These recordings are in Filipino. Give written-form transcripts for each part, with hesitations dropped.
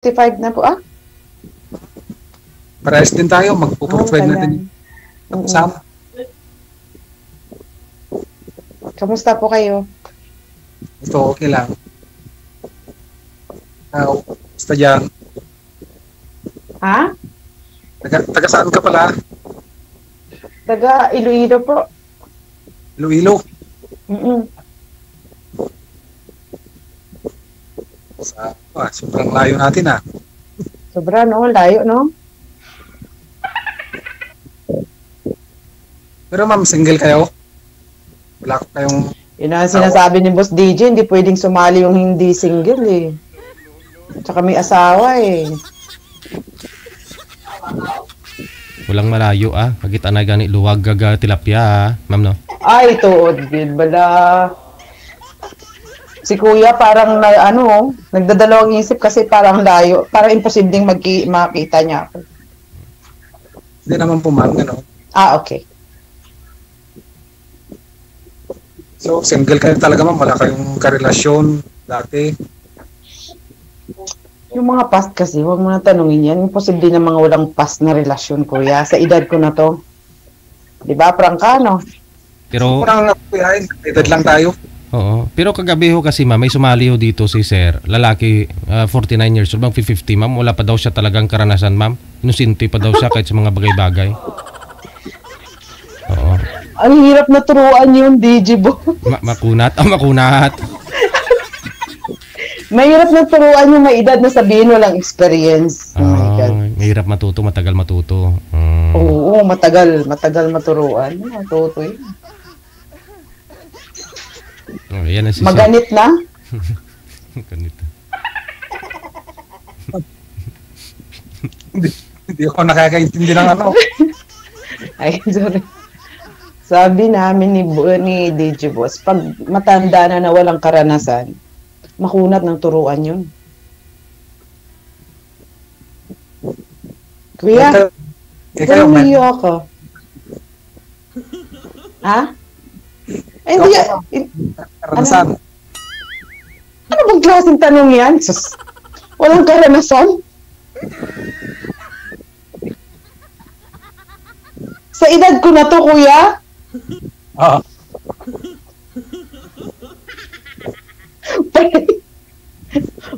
45 na po, ah? Parehas din tayo, magpo-45 na din. Sam, Kamusta po kayo? ito okay lang. Basta dyan. Ha? Taga saan ka pala? Taga Iloilo po. Iloilo. Mm-mm. Sobrang layo natin ah. Sobra, no? Layo, no? Pero ma'am, single kayo? Wala ko kayong... Yun ang sinasabi ni Boss DJ, hindi pwedeng sumali yung hindi single eh. Tsaka may asawa eh. Walang malayo ah. Pagkita na gani luwag gaga tilapia ah. Ma'am no? Ay, tuod, gid bala. Si Kuya parang nagdadalawang isip kasi parang layo. Parang imposibleng makita niya ako. Hindi naman po ma'am, ano? Ah, okay. So, single kayo talaga ma'am? Wala kayong karelasyon dati? Yung mga past kasi, huwag mo na tanungin yan. Imposible na mga walang past na relasyon, Kuya. Sa edad ko na to. Diba, prangkano? Pero Parang nakuyain, edad lang tayo. oo. Pero kagabi ho kasi ma'am, may sumali ho dito si sir. Lalaki, 49 years old, bang 50 ma'am. Wala pa daw siya talagang karanasan ma'am. Inusinti pa daw siya kahit sa mga bagay-bagay. Oo. Ang hirap na turuan yung Digibo. Makunat. Makunat. Mahirap na turuan yung may edad na sabihin walang experience. Oh my God. Mahirap matuto, matagal matuto. Oo, matagal maturuan. Matuto yun. Oh, yan ang Maganit na? Ganito. Hindi ako nakakaintindi ng ano. Ay, sorry. Sabi namin ni DJ Boss, pag matanda na walang karanasan, makunat ng turuan yun. Kuya, Kayo, parang man. umiiyak ka. Ha? Eh, hindi Karanasan. ano bang klaseng tanong yan? Sus, walang karanasan? Sa edad ko na to, Kuya? Oo.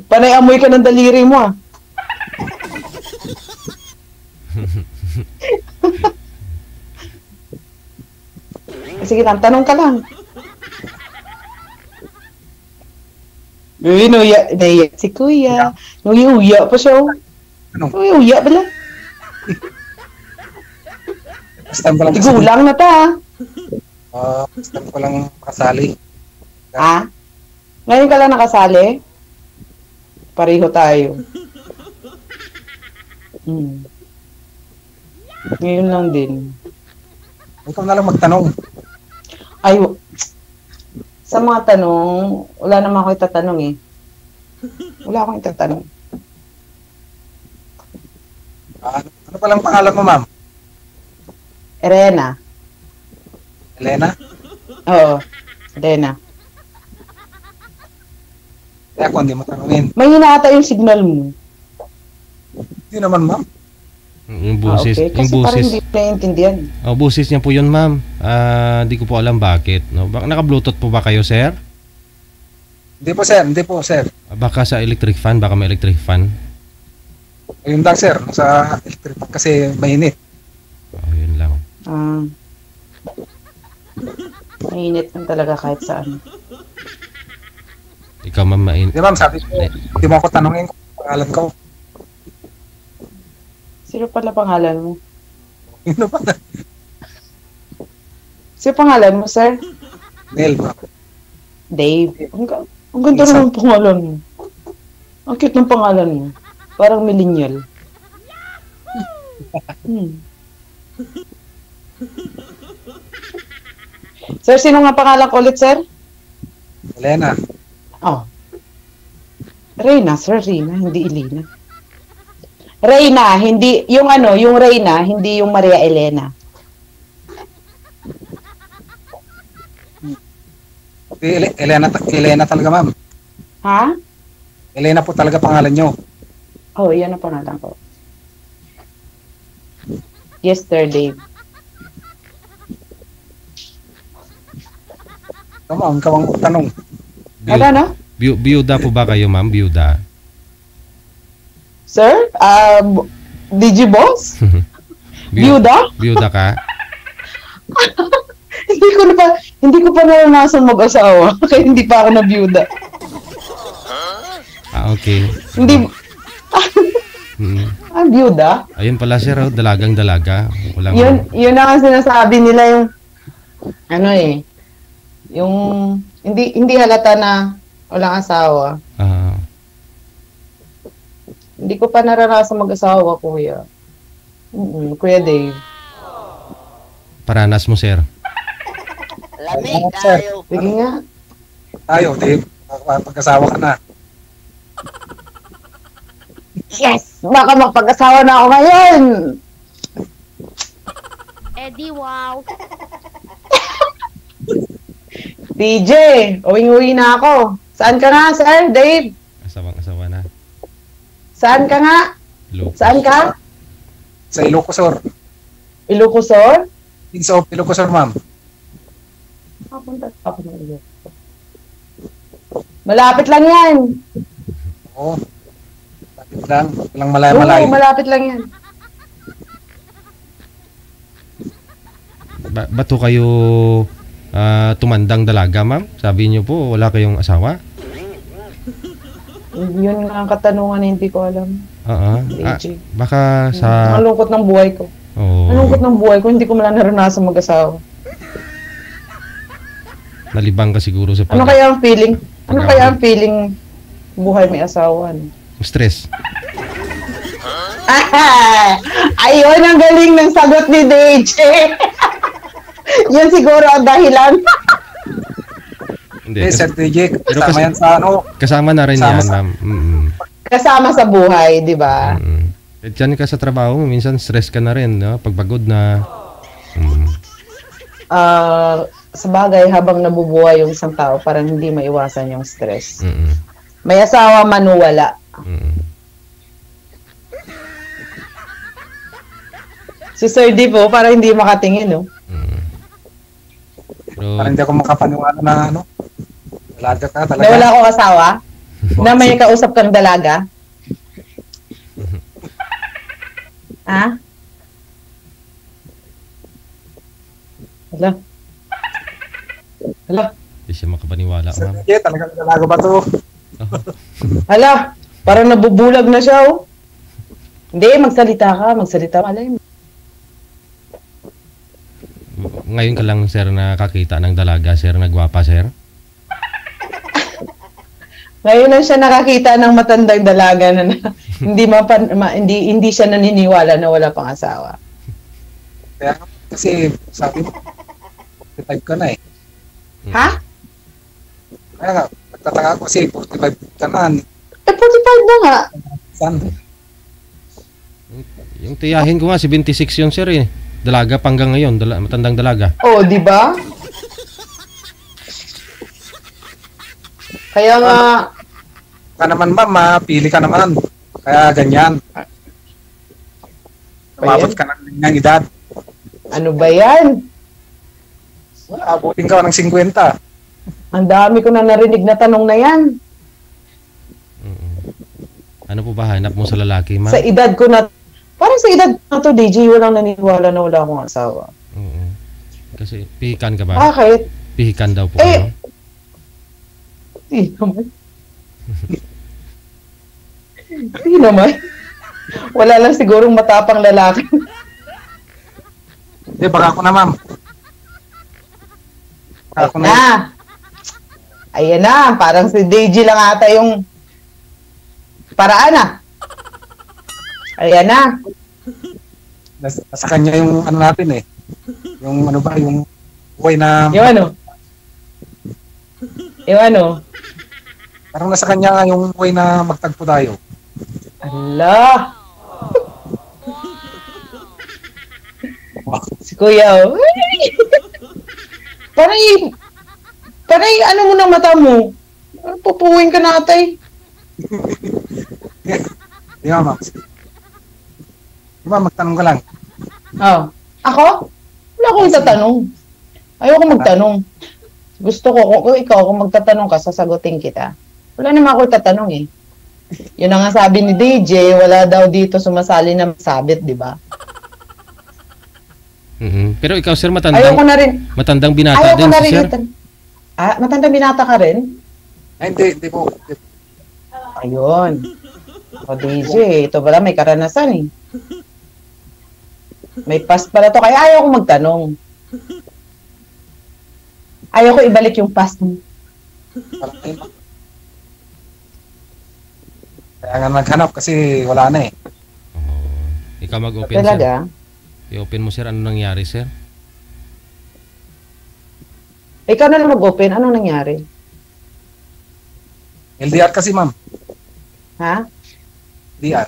Panay amoy ka ng daliri mo, ah. Sige lang, tanong ka lang. Uy, nuya si Kuya. Nuya pa siya. Ano? Uya pala. First time ko lang Igulang na ta. first time ko lang makasali. Ha? Ngayon ka lang nakasali? Pareho tayo. Ngayon lang din. Ikaw na lang magtanong. Ay, sa mga tanong, wala naman ako itatanong eh. Wala akong itatanong. Ano palang pangalan mo, ma'am? Elena. Elena? Oo, Elena. Kaya ako hindi mo tanungin. May hinata yung signal mo. Hindi naman, ma'am. Yung busis, okay. yung Kasi parang busis. hindi ko naiintindihan. Oh, busis niya po 'yun, ma'am. Di ko po alam bakit, no. Naka-Bluetooth po ba kayo, sir? Hindi po, sir. Hindi po, sir. Baka sa electric fan, baka may electric fan. Ayun lang, sir. Sa electric kasi mainit. Oh, 'yun lang. Mainit lang talaga kahit saan. Ikaw, ma'am, Hindi, ma'am. Sabi ko, hindi mo ako tanungin kung pangalan ko. Sino pala pangalan mo? Ano pa? Sino pangalan mo, sir? Neil, ma'am. Dave. Ang ganda naman ng pangalan mo. Ang cute ng pangalan mo. Parang millennial. Sir, sino nga pangalan ko ulit, sir? Elena. Oh. Reyna, sir. Reyna, hindi Elena. Reyna, hindi, yung Reyna, hindi yung Maria Elena. Elena talaga, ma'am. Ha? Elena po talaga pangalan nyo. Oh, yan ang pangalan ko. Yesterday. Ma'am, ikaw ang tanong. Ano, no? Biyuda po ba kayo, ma'am? Biyuda? Sir? Digiboss? Biyuda? Biyuda ka? Hindi ko pa naranasan mag-asawa. Kaya hindi pa ako na biyuda. Okay. Hindi. Biyuda? Ayun pala sir, dalagang dalaga. Walang... Yun na ang sinasabi nila yung yung hindi halata na walang asawa. Hindi ko pa naranasan mag-asawa, kuya. Kuya Dave. Paranas mo, sir. Lamig tayo. Sige nga. Tayo, Dave. Pag-asawa ka na. Yes! Baka magpag-asawa na ako ngayon! Eddie, wow. DJ, uwing-uwi na ako. Saan ka nga, sir? Dave? Asawang-asawa na. Saan ka nga? Ilocos. Saan ka? Sa Ilocosur. Ilocosur? Insa of Ilocosur, ma'am. Papunta ako ng Ilocos. Malapit lang yan. Oo. Malapit lang. Walang malay-malay. Oo, malapit lang yan. Bato kayo tumandang dalaga, ma'am? Sabi niyo po, wala kayong asawa? Yun nga ang katanungan, hindi ko alam. DJ. Baka sa... Ang lungkot ng buhay ko. Oh, Ang lungkot ng buhay ko, hindi ko man naranasan mag-asawa. nalibang ka siguro sa Ano kaya ang feeling? Ano kaya ang feeling buhay may asawa? No? stress? Ayun, ang galing ng sagot ni DJ. Yan siguro ang dahilan. Hindi. Sir DJ, Pero kasama yan sa kasama na rin kasama yan, ma'am. Kasama sa buhay, di ba? Diyan ka sa trabaho, minsan stress ka na rin, no? Pagpagod na. Sa bagay, habang nabubuhay yung isang tao, parang hindi maiwasan yung stress. May asawa man o wala. Si Sir D po, parang hindi makatingin, no? Pero, Parang hindi ako makapaniwala na dalaga ka talaga. Na wala akong asawa? Na may kausap kang dalaga? Ha? Hala? hindi siya makapaniwala, Sir ma'am. DJ, talagang dalaga ba to? Hala? Parang nabubulag na siya, oh. Hindi, magsalita ka. Malay mo. Ngayon ka lang, sir, nakakita ng dalaga, sir, nagwapa, sir? Ngayon lang siya nakakita ng matandang dalaga na hindi siya naniniwala na wala pang asawa. Kaya kasi sabi mo, 45 ka na eh. Ha? Kaya nga, nagtataka ko kasi 45 ka na. 45 na nga. Saan? Yung tiyahin ko nga, 76 yun, sir, eh. Dalaga pa hanggang ngayon, matandang dalaga. Oh, di ba? Kaya nga, Ka naman ma'am, mapili ka naman. Kaya ganyan. Umabot ka ng ganyang edad. ano ba yan? Abutin ka ng 50. Ang dami ko na narinig na tanong na yan. Ano po ba hanap mo sa lalaki, ma'am? Sa edad ko na, parang sa edad na to, DJ, walang naniniwala na wala akong asawa. Oo. Kasi pihikan ka ba? Bakit? Pihikan daw po. Eh, Hindi naman. Hindi naman. Wala lang sigurong matapang lalaki. Hindi, baka ako na ma'am. Baka ako na. Ayan na, parang si DJ lang ata yung paraan na. Ayan na. Nasa kanya yung ano natin eh. Yung ano ba, yung buhay na... Yung ano? Yung ano? Parang nasa kanya nga yung buhay na magtagpo tayo. Ala! Si Kuya, oh. Parang ano mo ng mata mo? Pupuwing ka natay. Di ba, ma'am? Di ba, magtanong ka lang. Oh. Ako? Wala akong tatanong. Ayoko magtanong. Gusto ko, kung ikaw, kung magtatanong ka, sasagutin kita. Wala naman ako tatanong eh. Yun ang nga sabi ni DJ, wala daw dito sumasali na sabit, di ba? Pero ikaw, sir, Ayoko na rin. matandang binata Ayoko din na si rin. sir. Matandang binata ka rin? Ay, hindi po. Ayun. O DJ, ito pala may karanasan eh. May past pala to, kaya ayaw ko magtanong. Ayaw ko ibalik yung past mo. Kaya nga naghanap kasi wala na eh. Ikaw mag-open, sir. Talaga? I-open mo, sir. Ano nangyari, sir? Ikaw na lang mag-open, anong nangyari? LDR kasi, ma'am. Ha? LDR.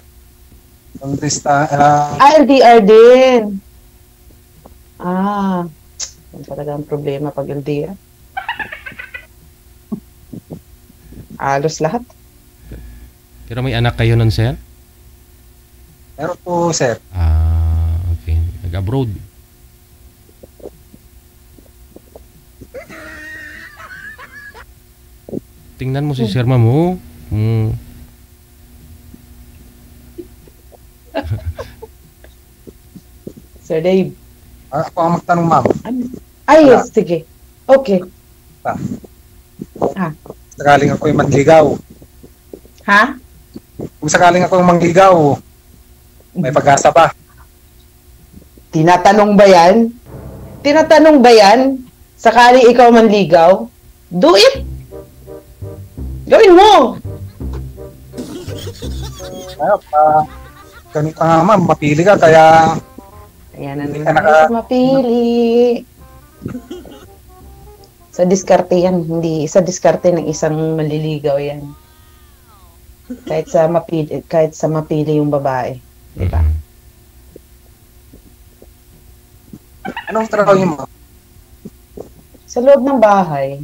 Yung testa, LDR din. Yan talaga ang problema pag LDR. Alos lahat. Pero may anak kayo nun, sir? meron po, sir. Okay. Nag-abroad. Tingnan mo si Sir Mamu. Sir Dave. Ako ang magtanong, ma'am. Ay, yes, sige. Okay. Sakaling ako yung manligaw. Ha? Kung sakaling ako yung mangligaw, may pag-asa ba? Tinatanong ba yan? Tinatanong ba yan? Sakali ikaw manligaw? Do it! Gawin mo! Ganun ka nga, ma'am. Mapili ka, kaya Ayan na Hindi naman ka sa mapili. Sa diskarte yan, hindi sa diskarte ng isang maliligaw yan. Kahit sa mapili yung babae. Diba? anong trabaho niyo, ma'am? Sa loob ng bahay,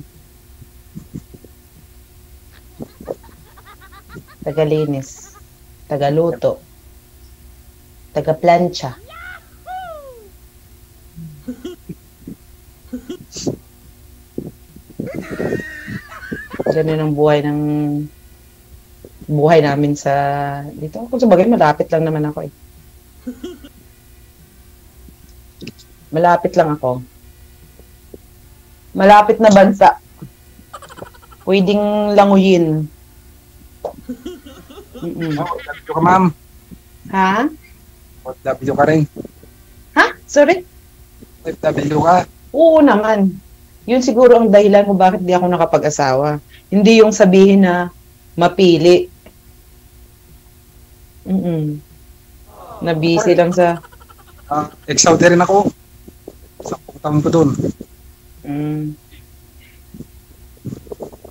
tagalinis, tagaluto, tagaplancha. Ganun ang buhay namin sa dito. Kung sabagay, malapit lang naman ako eh. Malapit lang ako. Malapit na bansa. Pwedeng languyin. OFW ka, ma'am. Ha? OFW ka rin. Ha? Sorry? OFW ka. Oo naman. Yun siguro ang dahilan kung bakit di ako nakapag-asawa. Hindi yung sabihin na mapili. Nabisi lang sa... Ex-Saudi rin ako. 10 taon ko doon.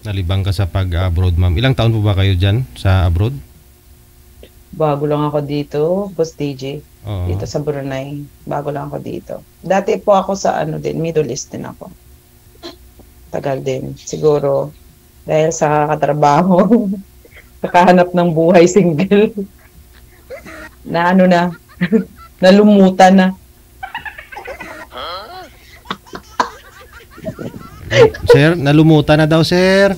Nalibang ka sa pag-abroad, ma'am. Ilang taon po ba kayo dyan sa abroad? Bago lang ako dito, Boss DJ. Oo. Dito sa Brunei. Bago lang ako dito. Dati po ako sa Middle East din ako. Tagal din. Siguro, dahil sa katrabaho, kakahanap ng buhay single. Na nalumutan na. Sir, nalumutan na daw, sir.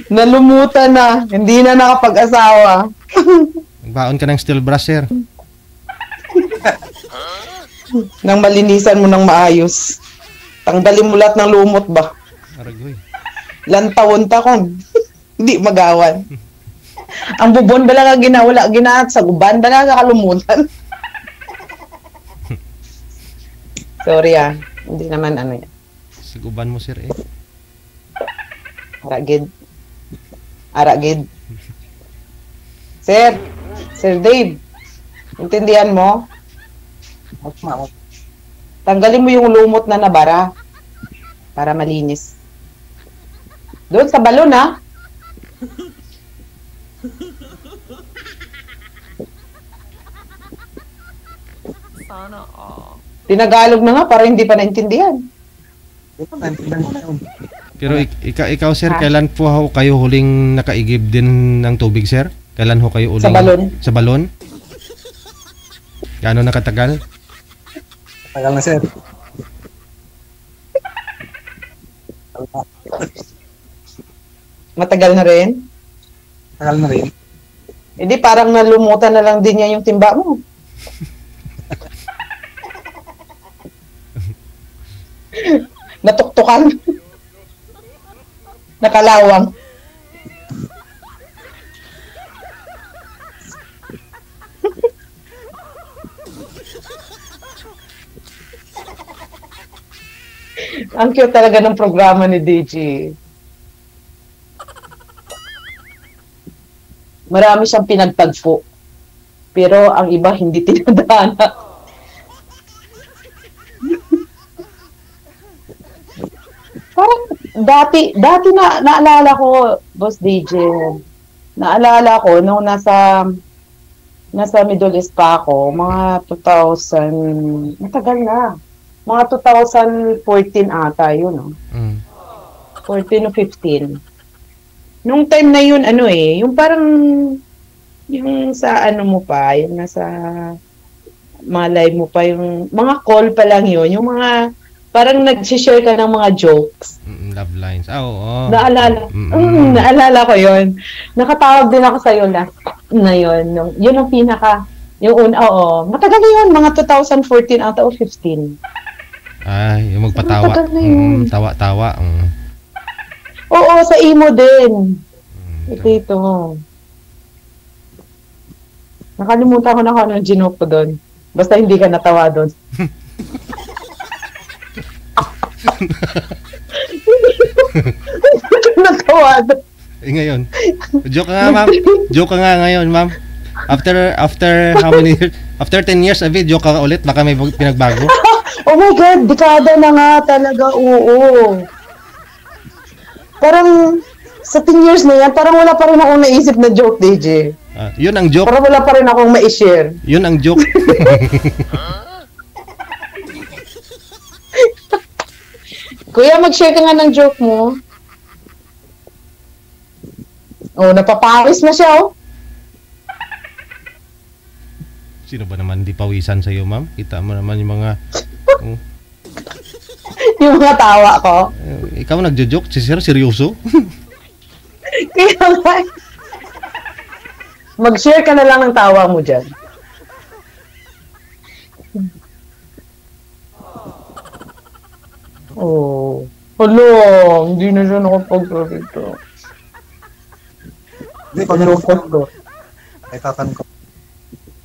Nalumutan na. Hindi na nakapag-asawa. Baon ka ng steel brush, sir. Nang malinisan mo ng maayos. Tanggalin mo lahat ng lumot ba? Aragoy. Lantawon ta kon. Hindi magawan. Ang bubon bala nga ginawala, ginaat sa guban, bala nga kalumutan. Sorry hindi naman yan. Siguban mo, sir, eh. Aragid. Sir Dave, intindihan mo? Ma'am, Tanggalin mo yung lumot na nabara para malinis. Doon sa balon, ha? Sana Tinagalog na nga para hindi pa naintindihan. Pero ikaw, sir, Ha? kailan po kayo huling nakaigib din ng tubig, sir? Kailan ho kayo uling? Sa balon. Sa balon? Gaano nakatagal? Tagal na, sir. Matagal na rin? Tagal na rin. Hindi, parang nalumutan na lang din yan yung timba mo. Natuktukan. Nakalawang. Ang cute talaga ng programa ni DJ. Marami siyang pinagtagpo. Pero ang iba hindi tinadhana. Parang dati naalala ko, Boss DJ. Naalala ko nung nasa Middle East pa ako, mga 2000, matagal na. Mga 2014 ata yun, no? 14 o 15. Nung time na yun, yung parang, yung sa mo pa, yung nasa malay mo pa, yung mga call pa lang yun, yung mga, parang nag-share ka ng mga jokes. Love lines. Oo. Naalala. Naalala ko yun. Nakatawag din ako sa'yo na yun. Yun ang pinaka, yung una, matagal na yun, mga 2014 ata o 15. Ay, yung magpatawa. Matagal na yun. Tawa-tawa. Oo, sa imo din. Ito. Nakalimutan ko na kung anong ginoke ko doon. Basta hindi ka natawa doon. Hindi ka natawa doon. Ngayon. Joke ka nga, ma'am. Joke ka nga ngayon, ma'am. After how many years? After 10 years, joke ka ulit. Baka may pinagbago. Oh my God, dekada na nga talaga, oo. Parang, sa 10 years na yan, parang wala pa rin akong naisip na joke, DJ. Yun ang joke. Parang wala pa rin akong ma-share. Yun ang joke. Kuya, mag-share ka nga ng joke mo. Oh, napaparis na siya, oh. Sino ba naman di pawisan sa'yo, ma'am? Kita mo naman yung mga... Yung mga tawa ko. Ikaw nagjo-joke? Si Sir, seryoso? Kaya nga. Mag-share ka na lang ng tawa mo dyan. Oh. Hello, hindi na siya nakapag-rito. Hindi, pag ay tatanong ko.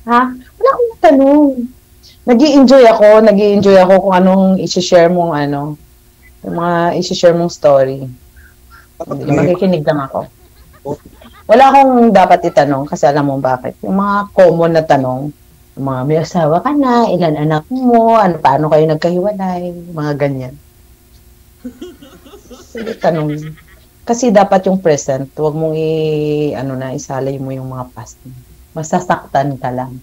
Ha? Wala akong tanong. Nag-i-enjoy ako kung anong i-share mong yung mga i-share mong story. Makikinig lang ako. Wala akong dapat itanong kasi alam mo bakit. Yung mga common na tanong, yung mga may asawa ka na, ilan anak mo, paano kayo nagkahiwalay, mga ganyan. Sige, tanong. Kasi dapat yung present, huwag mong isalay mo yung mga past. Masasaktan ka lang.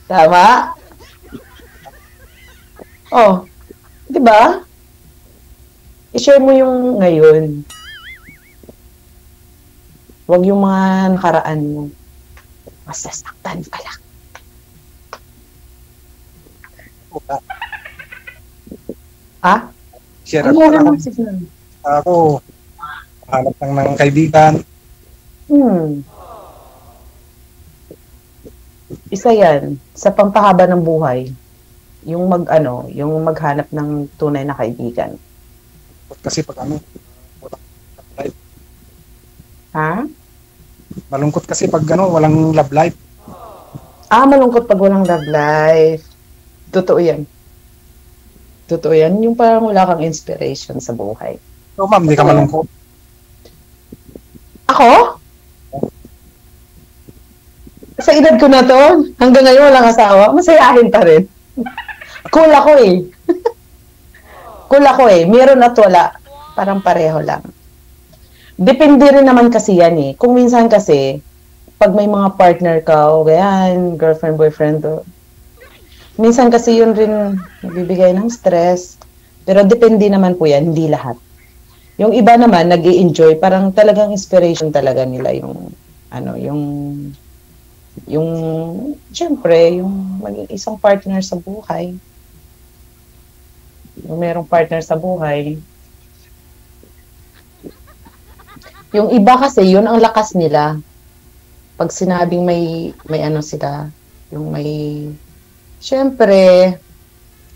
Tama? Oh, di ba? I-share mo yung ngayon. Huwag yung mga nakaraan mo. Masasaktan ka lang. Ha? Share Ano ako. lang ang signal? Ako, hanap lang ng kaibigan. Isa yan, sa pampahaba ng buhay, yung maghanap ng tunay na kaibigan. Kasi pag Ha? malungkot kasi pag walang love life. Malungkot pag walang love life. Totoo yan. Totoo yan. Yung parang wala kang inspiration sa buhay. So, ma'am, hindi ka malungkot. Ako? Sa edad ko na to, hanggang ngayon walang asawa, masayahin pa rin. Cool ako eh. Cool ako eh. Meron at wala. Parang pareho lang. Depende rin naman kasi yan eh. Kung minsan kasi, pag may mga partner ka o ganyan, girlfriend, boyfriend, minsan kasi yun rin nagbibigay ng stress. Pero depende naman po yan, hindi lahat. Yung iba naman, nag-i-enjoy, parang talagang inspiration talaga nila yung, yung, syempre, yung maging isang partner sa buhay. Yung merong partner sa buhay. Yung iba kasi, yun ang lakas nila. Pag sinabing may ano sila, yung may, syempre,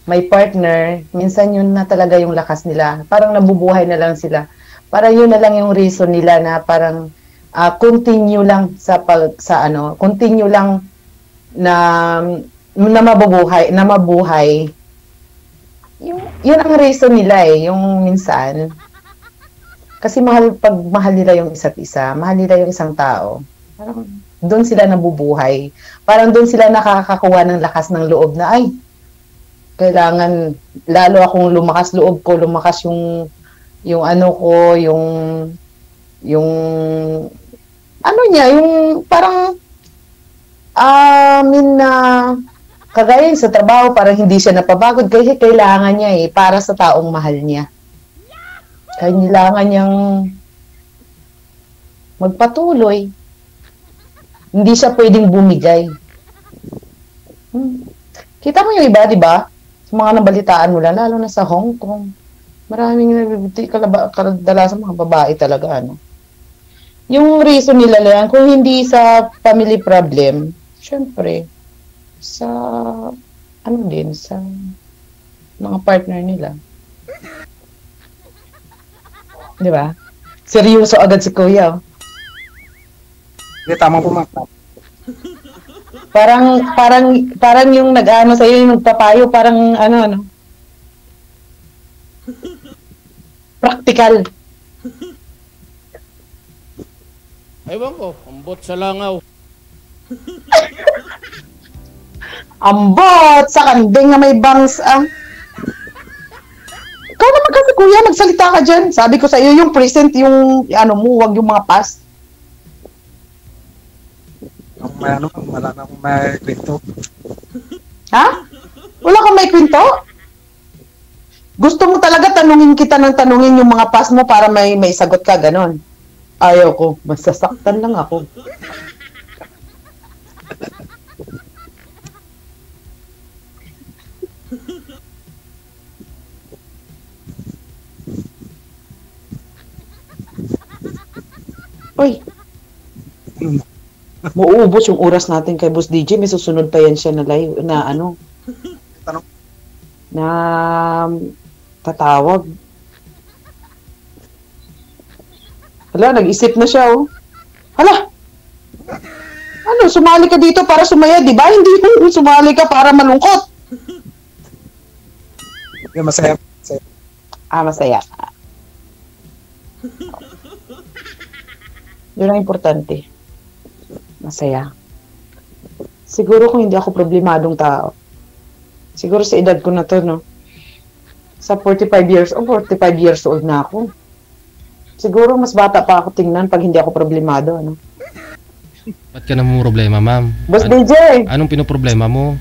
may partner, minsan yun na talaga yung lakas nila. Parang nabubuhay na lang sila. Parang yun na lang yung reason nila na parang continue lang continue lang na mabuhay. Yun ang reason nila yung minsan. Kasi pag mahal nila yung isa't isa, mahal nila yung isang tao. Parang doon sila nabubuhay. Parang doon sila nakakakuha ng lakas ng loob na kailangan lalo akong lumakas loob ko, lumakas yung ano ko, yung ano niya, yung parang kagaya sa trabaho, parang hindi siya napabagod kasi kailangan niya para sa taong mahal niya. Kailangan niyang magpatuloy. Hindi siya pwedeng bumigay. Kita mo yung iba, di ba? Mga nabalitaan mo lang, lalo na sa Hong Kong. Maraming kadalasan mga babae talaga, ano. Yung reason nila lang, kung hindi sa family problem, syempre, sa mga partner nila. Di ba? Seryoso agad si Kuya. Hindi, tama po, ma'am. Parang yung nag-ano sa'yo, yung nagpapayo, parang ano. Practical. Ewan ko, ambot sa langaw. Ambot sa kanding na may bangs, Ikaw naman kasi, Kuya, magsalita ka dyan. Sabi ko sa iyo, yung present, yung wag yung mga past. Wala na akong may kwento. Ha? Wala kang may kwento? Gusto mo talaga tanungin kita ng tanungin yung mga past mo para may sagot ka, ganon. Ayaw ko. Masasaktan lang ako. Uy. Mauubos yung oras natin kay Boss DJ. May susunod pa yan siya na live, na tatawag. Hala, nag-isip na siya, Hala! Sumali ka dito para sumaya, di ba? Hindi sumali ka para malungkot. Yeah, masaya. Masaya. Yun ang importante. Masaya. Siguro kung hindi ako problemadong tao, siguro sa edad ko na to, no? Sa 45 years old na ako. Siguro mas bata pa ako tingnan pag hindi ako problemado, ano? Ba't ka namang problema, ma'am? Boss DJ! Anong pinoproblema mo?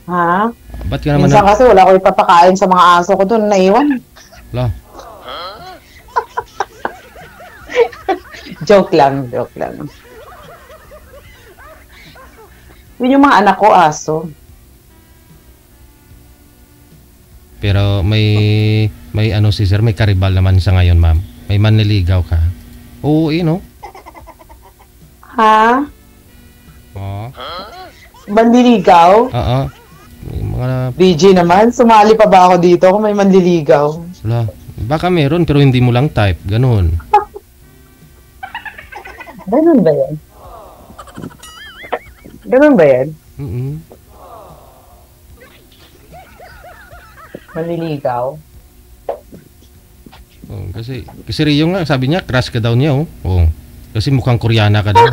Ha? Ba't ka naman Minsan kasi wala ko ipapakain sa mga aso ko doon, naiwan. Wala. Joke lang. Yun yung mga anak ko, aso. Pero may si sir, may karibal naman sa ngayon, ma'am. May manliligaw ka. Oo, Ha? Oo. Manliligaw? Oo. May mga DJ naman, sumali pa ba ako dito kung may manliligaw? wala. Baka meron pero hindi mo lang type, ganun. Ganun ba yan? Ganun ba yan? Manliligaw? Oh, kasi Rio nga, sabi niya, crush ka daw niya, Oh. Kasi mukhang Koreana ka daw.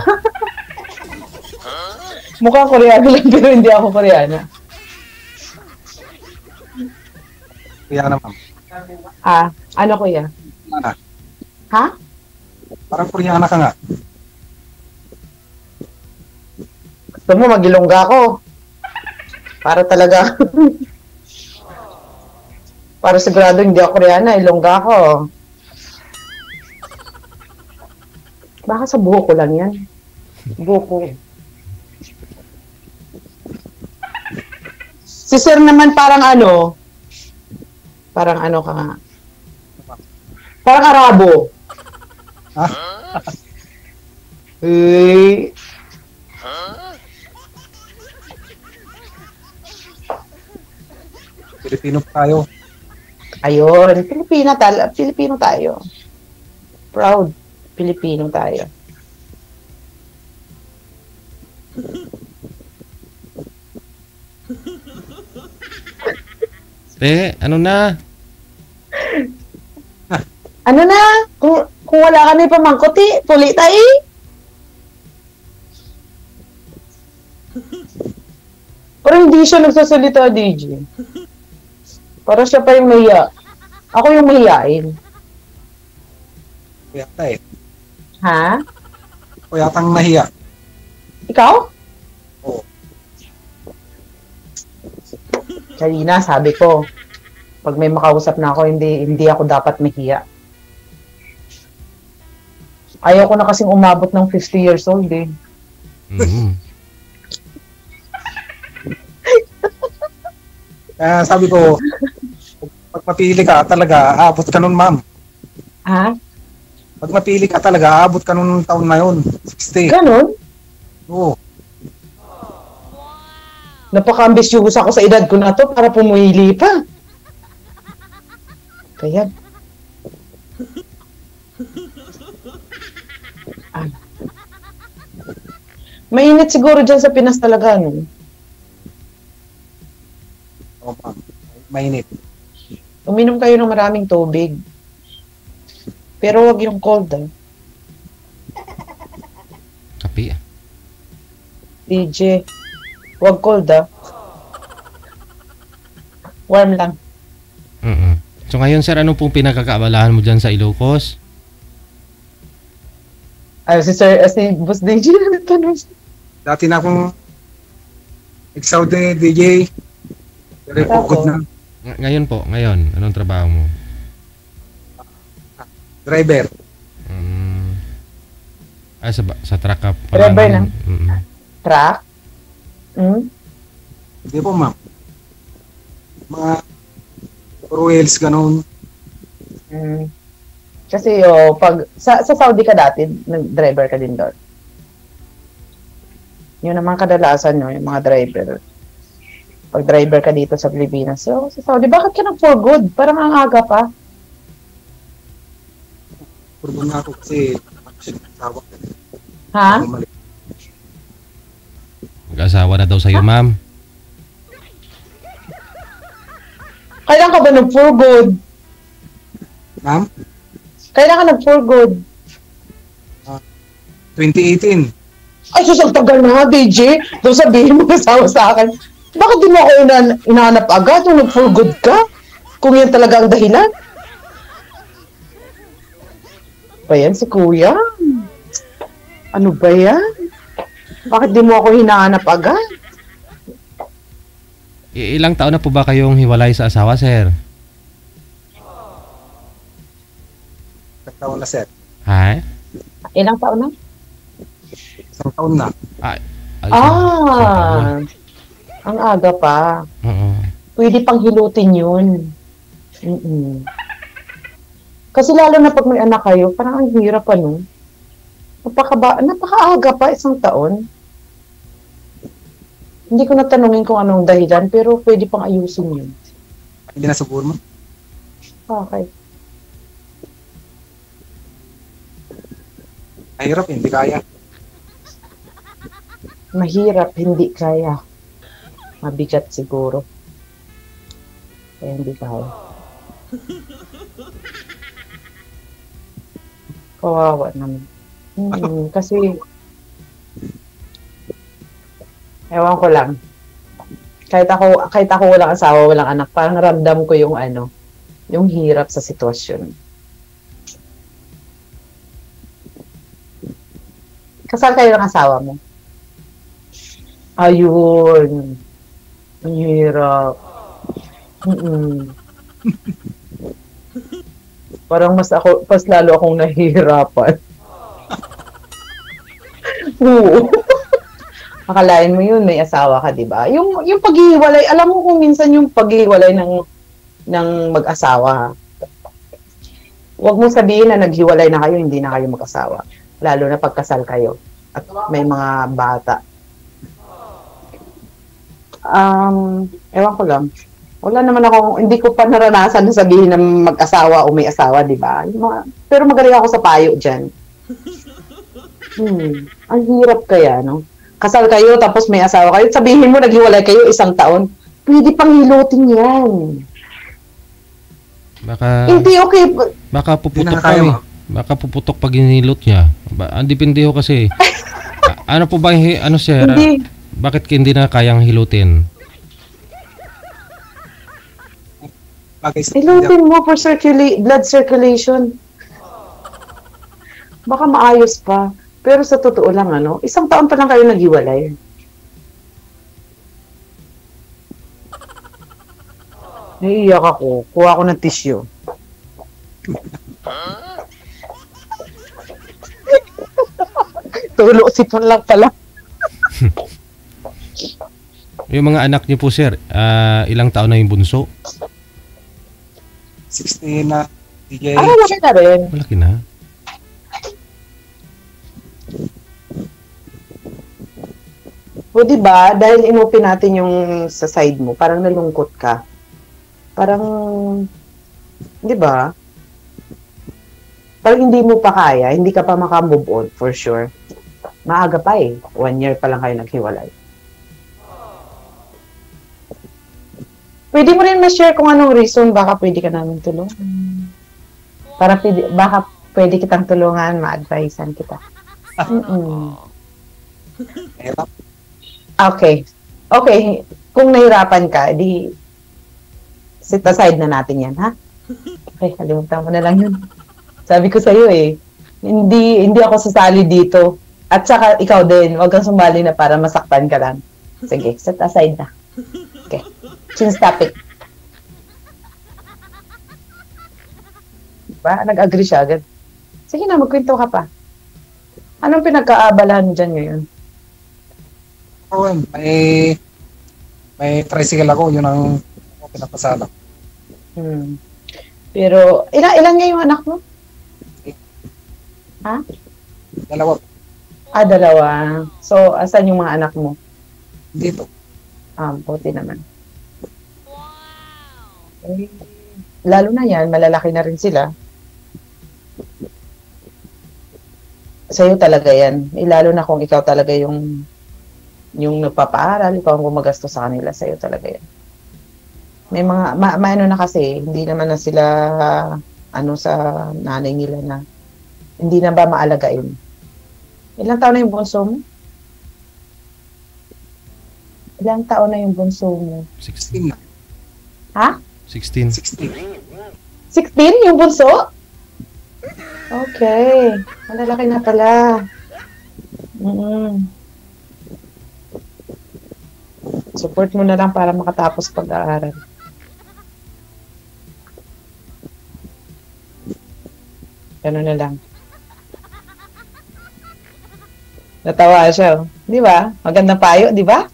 Mukhang Koreano lang pero hindi ako Koreana. Koreana, ma'am. Ano Kuya? Koreana. Ha? Parang Koreana ka nga. Gusto mo magilongga ako? Para talaga. Para sigurado hindi ako Koreana, ilongga ako. Baka sa buhok ko lang yan. Buhok ko. Si Sir naman parang ano ka nga. Parang Arabo. Ha? Eh, Pilipino pa tayo. ayun, Pilipino tayo. Proud Pilipino tayo. Ano na? Ano na? Kung wala ka na pamangkot tuli tayo. Pero hindi siya nagsasalita, DJ. Para siya pa yung mahiya. Ako yung mahiyain. Kaya ta eh. Ha? Kaya tang nahiya. Ikaw? Oo. Kanina, sabi ko, pag may makausap na ako, hindi ako dapat mahiya. Ayaw ko na kasing umabot ng 50 years old eh. Kaya sabi ko, pag mapili ka talaga, aabot ka nun, ma'am. Ha? Pag mapili ka talaga, aabot ka nun taon na yun. 60. Ganon? Oo. Napaka-ambisyoso ako sa edad ko na to para pumili pa. Kaya. Ano? Mainit siguro dyan sa Pinas talaga, no? Oo, ma'am. Mainit. Uminom kayo ng maraming tubig. Pero wag yung cold, ah. Kapi ah. DJ. Wag cold, ah. Warm lang. So ngayon sir, ano pong pinagkakaabalahan mo dyan sa Ilocos? Ay, si Boss DJ na nagtanong. Dati na akong exhaust ni DJ. Pero pagod na. Ngayon po, anong trabaho mo? Driver. Sa truck ka pala. Driver na? Mm-mm. Truck? Hmm? Hindi po, ma'am. Mga wheels, ganun. Mm. Kasi pag sa Saudi ka dati, nag-driver ka din doon. Yun naman kadalasan yung mga driver. Pag driver ka dito sa Pilipinas, so sa Saudi, bakit ka nag for good? Parang ang aga pa. Puro na ako kasi asawa. Ha? Mag-asawa na daw sa'yo, ma'am. Kailan ka ba nag for good? Ma'am, Kailan ka nag for good? 2018. Ay, susang tagal na nga, DJ. Daw sabihin mo kasama sa akin. Bakit di mo ako inahanap agad kung nag for good ka? Kung yan talaga ang dahilan? Ba yan si Kuya? Ano ba yan? Bakit di mo ako hinahanap agad? Ilang taon na po ba kayong hiwalay sa asawa, sir? Taon na, sir. Ha? Ilang taon na? Isang taon na. Ang aga pa. Oo. Pwede pang hilutin yun. Kasi lalo na pag may anak kayo, parang ang hirap ano. Napakaaga pa, isang taon. Hindi ko natanungin kung anong dahilan, pero pwede pang ayusin yun. Hindi na siguro mo. Okay. Mahirap, hindi kaya. Mahirap, hindi kaya. Mabigat siguro. Kaya hindi kaya. Kawawa naman. Kasi, ewan ko lang. Kahit ako walang asawa, walang anak, parang ramdam ko yung yung hirap sa sitwasyon. Kasal kayo ng asawa mo? Ayun. Ang hirap. Parang mas lalo akong nahihirapan. Oo. Akalain mo yun, may asawa ka, di ba? Yung paghihiwalay, alam mo kung minsan yung paghihiwalay ng mag-asawa. Huwag mo sabihin na naghiwalay na kayo, hindi na kayo mag-asawa. Lalo na pagkasal kayo at may mga bata. Ewan ko lang. Wala naman ako, hindi ko pa naranasan na sabihin na mag-asawa o may asawa, di ba? Pero magaling ako sa payo dyan. Ang hirap kaya, no? Kasal kayo, tapos may asawa kayo. Sabihin mo, naghiwalay kayo 1 taon. Pwede pang hilutin yan. Hindi okay. Baka puputok Hindi na kaya, kami. ma'am. Baka puputok pag hinilot niya. Depende ho kasi. Ano po ba, sir? Hindi. Bakit hindi na kayang hilutin? Hilutin mo for blood circulation. Baka maayos pa. Pero sa totoo lang, 1 taon pa lang kayo naghiwalay. Naiiyak ako. Kuha ako ng tissue. Tulo sipon lang pala. Yung mga anak niyo po, sir, ilang taon na yung bunso? 16 na. DJ. Malaki na rin. Malaki na. O diba, dahil inopen natin yung sa side mo, parang nalungkot ka. Parang, di ba? Parang hindi mo pa kaya, hindi ka pa makamove on, for sure. Maaga pa 1 year pa lang kayo naghiwalay. Pwede mo rin ma-share kung anong reason, baka pwede ka namin tulungan. Baka pwede kitang tulungan, ma-advisean kita. Okay. Kung nahirapan ka, di set aside na natin yan, ha? Okay, kalimutan mo na lang yun. Sabi ko sa'yo hindi ako sasali dito. At saka ikaw din, huwag kang sumali na para masaktan ka lang. Sige, set aside na. Okay. Change topic. Diba? Nag-agree siya agad. Sige na, magkwento ka pa. Anong pinagkaabalahan mo dyan ngayon? May tricycle ako, yun ang pinapasala. Pero, ilan nga yung anak mo? Ha? 2. 2. So, asan yung mga anak mo? Dito. Buti naman. Lalo na yan, malalaki na rin sila. Sa'yo talaga yan. Lalo na kung ikaw talaga yung nagpapaaral, ikaw ang gumagastos sa kanila, sa'yo talaga yan. May mga, maano na kasi, hindi naman na sila, sa nanay nila na, hindi na ba maalagain? Ilang taon na yung bunso mo? Ilang taon na yung bunso mo? 16. Ha? 16. 16 yung bunso? Okay. Malalaki na pala. Support mo na lang para makatapos pag-aaral. Ganun na lang. Natawa siya. Di ba? Magandang payo, di ba?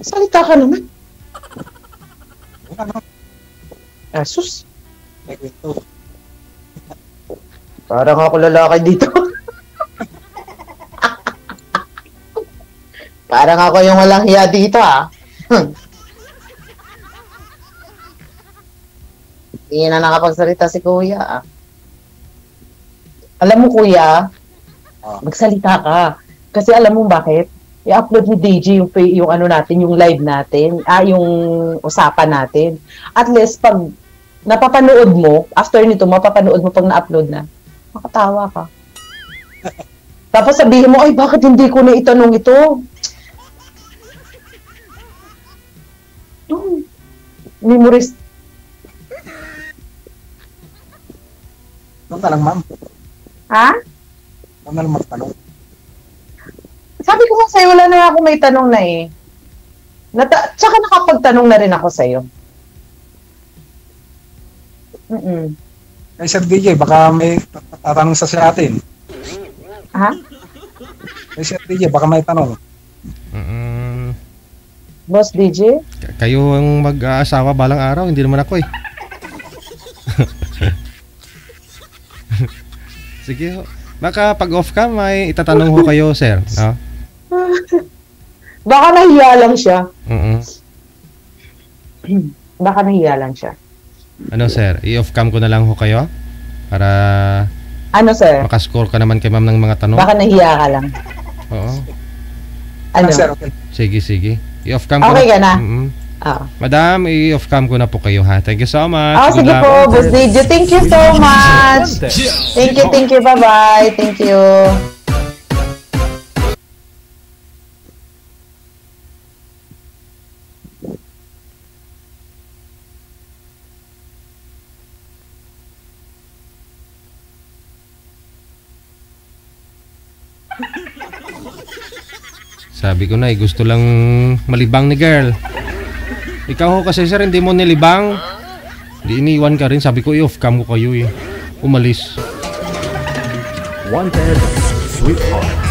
Salita ka naman. Asus. Parang ako lalaki dito. Parang ako yung walang hiya dito, ha. Hindi na nakapagsalita si Kuya, ah. Alam mo, Kuya, magsalita ka. Kasi alam mo bakit? I-upload ni DJ yung ano natin, yung live natin, yung usapan natin. At least, pag napapanood mo, after nito, mapapanood mo pag na-upload na, makatawa ka. Tapos sabihin mo, ay, bakit hindi ko na itanong ito? Memories. Doon ka lang, ma'am. Ha? Doon na lang magtanong. Sabi ko nga sa'yo, wala na ako may tanong na eh. Tsaka nakapagtanong na rin ako sa'yo. Mm-mm. Kay Sir DJ, baka may tatanong sa atin. Ha? Kay Sir DJ, baka may tanong. Boss DJ? Kayo ang mag-aasawa balang araw, hindi naman ako eh. Sige ho. Baka pag off ka, may itatanong ho kayo, sir. No? Baka nahiya lang siya. Mm-mm. Baka nahiya lang siya. Ano, sir? I-off cam ko na lang ho kayo? Para Ano, sir? makascore ka naman kay ma'am ng mga tanong. Baka nahiya ka lang. Oo. Ano? Sir, okay. Sige, sige. I-off cam ko Okay ka na? Mm-mm. Ah. Madam, i-off cam ko na po kayo ha. Thank you so much. Oh, Good sige luck. po, Boss DJ. Thank you so much. Thank you. Bye-bye. Thank you. Sabi ko na gusto lang malibang ni girl. Ikaw ho kasi sir, hindi mo nilibang. Di iniwan ka rin. Sabi ko i-off cam ko kayo eh. Umalis. Wanted, sweetheart.